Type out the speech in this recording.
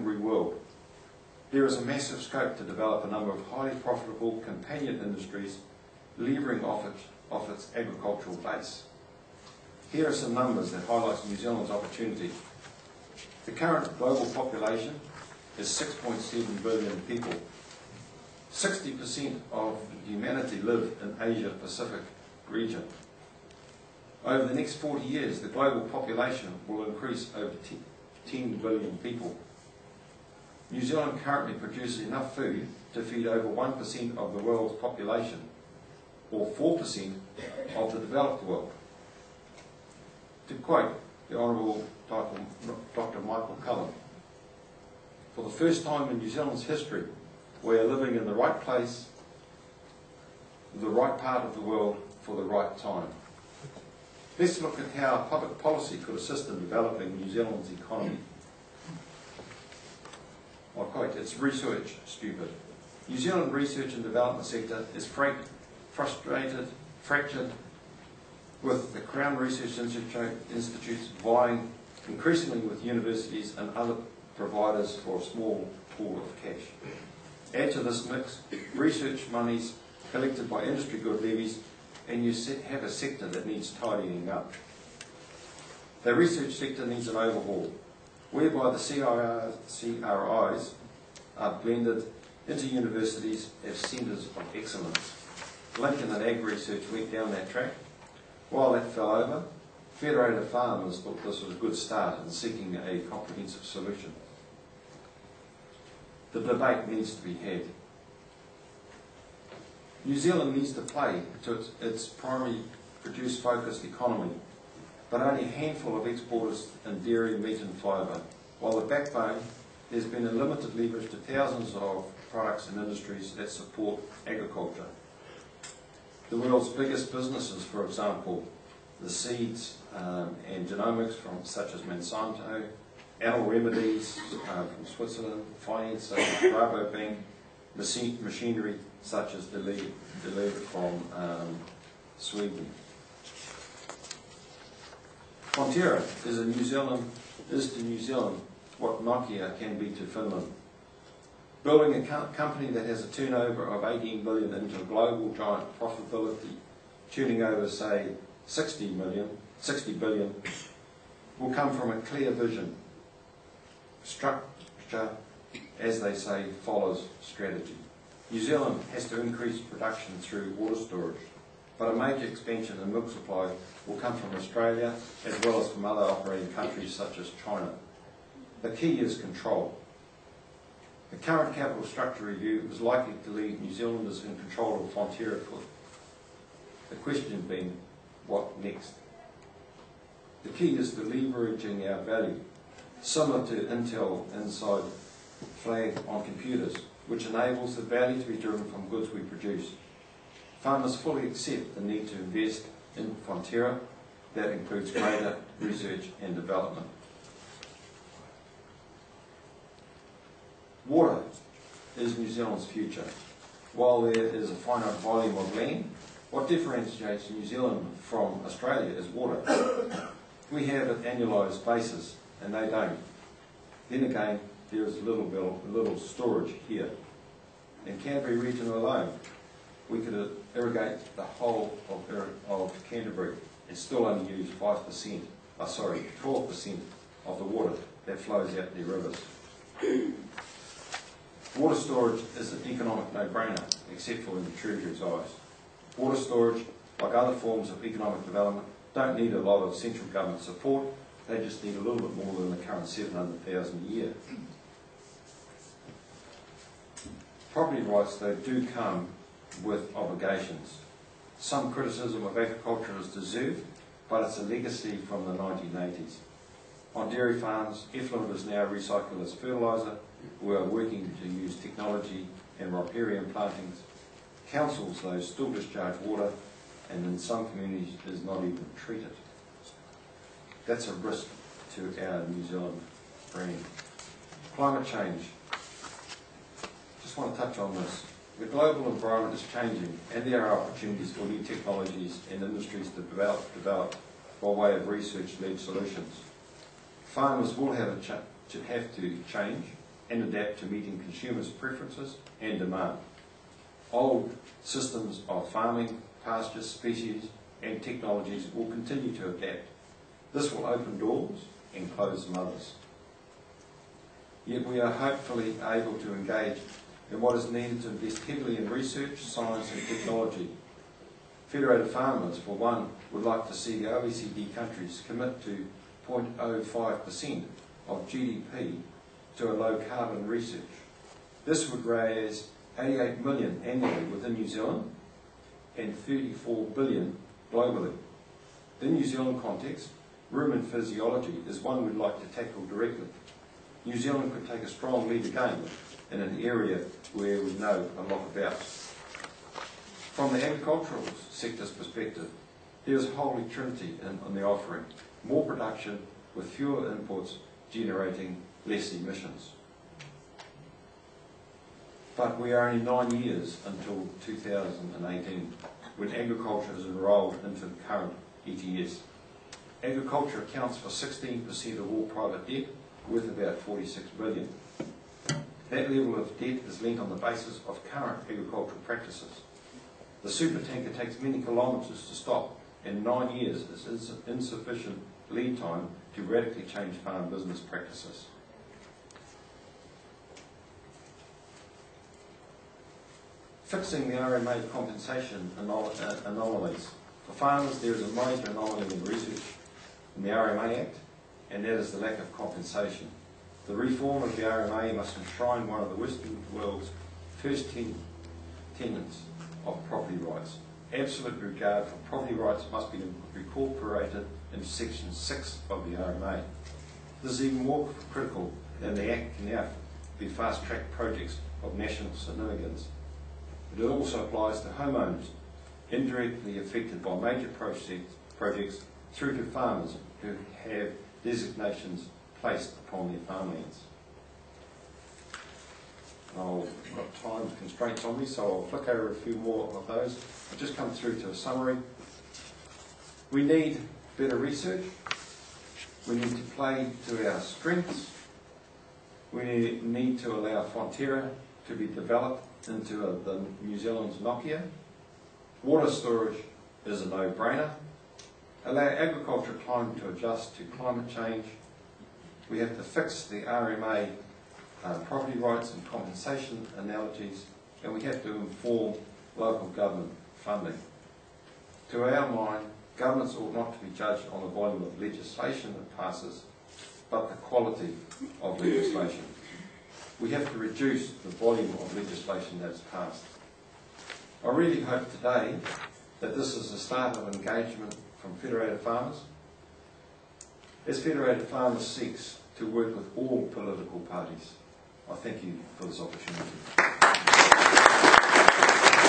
hungry world. There is a massive scope to develop a number of highly profitable companion industries levering off its agricultural base. Here are some numbers that highlight New Zealand's opportunity. The current global population is 6.7 billion people. 60% of humanity live in Asia-Pacific region. Over the next 40 years, the global population will increase over 10 billion people. New Zealand currently produces enough food to feed over 1% of the world's population, or 4% of the developed world. To quote the Honourable Dr. Michael Cullen, "For the first time in New Zealand's history, we are living in the right place, the right part of the world, for the right time." Let's look at how public policy could assist in developing New Zealand's economy. I'll quote, "It's research stupid. New Zealand research and development sector is fractured with the Crown Research Institutes vying increasingly with universities and other providers for a small pool of cash. Add to this mix research monies collected by industry good levies, and you have a sector that needs tidying up. The research sector needs an overhaul, whereby the CRIs are blended into universities as centres of excellence. Lincoln and Ag Research went down that track. While that fell over, Federated Farmers thought this was a good start in seeking a comprehensive solution. The debate needs to be had. New Zealand needs to play to its primary produce-focused economy, but only a handful of exporters in dairy, meat and fibre, while the backbone there's been a limited leverage to thousands of products and industries that support agriculture. The world's biggest businesses, for example, the seeds and genomics from such as Monsanto, animal remedies from Switzerland, finance such as Rabobank, machinery such as delivered from Sweden. Fonterra is to New Zealand what Nokia can be to Finland. Building a company that has a turnover of 18 billion into a global giant profitability, turning over, say, 60 billion, will come from a clear vision. Structure, as they say, follows strategy. New Zealand has to increase production through water storage, but a major expansion in milk supply will come from Australia as well as from other operating countries such as China. The key is control. The current capital structure review is likely to leave New Zealanders in control of Fonterra foot. The question being, what next? The key is to leveraging our value, similar to Intel Inside Flag on computers, which enables the value to be driven from goods we produce. Farmers fully accept the need to invest in Fonterra. That includes greater research and development. Water is New Zealand's future. While there is a finite volume of land, what differentiates New Zealand from Australia is water. We have an annualised basis, and they don't. Then again, there is little storage here. In Canterbury region alone, we could irrigate the whole of Canterbury and still only use 12% of the water that flows out the rivers. Water storage is an economic no-brainer, except for in the Treasury's eyes. Water storage, like other forms of economic development, don't need a lot of central government support. They just need a little bit more than the current 700,000 a year. Property rights, though, do come with obligations. Some criticism of agriculture is deserved, but it's a legacy from the 1980s. On dairy farms, effluent is now recycled as fertiliser. We are working to use technology and riparian plantings. Councils, though, still discharge water, and in some communities is not even treated. That's a risk to our New Zealand brand. Climate change. Just want to touch on this. The global environment is changing, and there are opportunities for new technologies and industries to develop by way of research-led solutions. Farmers will have to change and adapt to meeting consumers' preferences and demand. Old systems of farming, pastures, species and technologies will continue to adapt. This will open doors and close some others. Yet we are hopefully able to engage in what is needed to invest heavily in research, science and technology. Federated Farmers, for one, would like to see the OECD countries commit to 0.05% of GDP to a low-carbon research. This would raise 88 million annually within New Zealand and 34 billion globally. In the New Zealand context, rumen physiology is one we'd like to tackle directly. New Zealand could take a strong lead again in an area where we know a lot about. From the agricultural sector's perspective, there is a holy trinity in the offering. More production with fewer inputs generating less emissions. But we are only 9 years until 2018 when agriculture is enrolled into the current ETS. Agriculture accounts for 16% of all private debt, worth about 46 billion. That level of debt is linked on the basis of current agricultural practices. The supertanker takes many kilometres to stop, and 9 years is insufficient lead time to radically change farm business practices. Fixing the RMA compensation anomalies. For farmers, there is a major anomaly in research in the RMA Act, and that is the lack of compensation. The reform of the RMA must enshrine one of the Western world's first tenets of property rights. Absolute regard for property rights must be incorporated into Section 6 of the RMA. This is even more critical than the Act can now be fast-track projects of national significance. It also applies to homeowners indirectly affected by major projects through to farmers who have designations placed upon their farmlands. I've got time constraints on me, so I'll flick over a few more of those. I'll just come through to a summary. We need better research. We need to play to our strengths. We need to allow Fonterra to be developed into the New Zealand's Nokia. Water storage is a no-brainer. Allow agriculture climate to adjust to climate change. We have to fix the RMA property rights and compensation analogies, and we have to inform local government funding. To our mind, governments ought not to be judged on the volume of legislation that passes, but the quality of legislation. We have to reduce the volume of legislation that's passed. I really hope today that this is the start of engagement from Federated Farmers. As Federated Farmers seeks to work with all political parties, I thank you for this opportunity.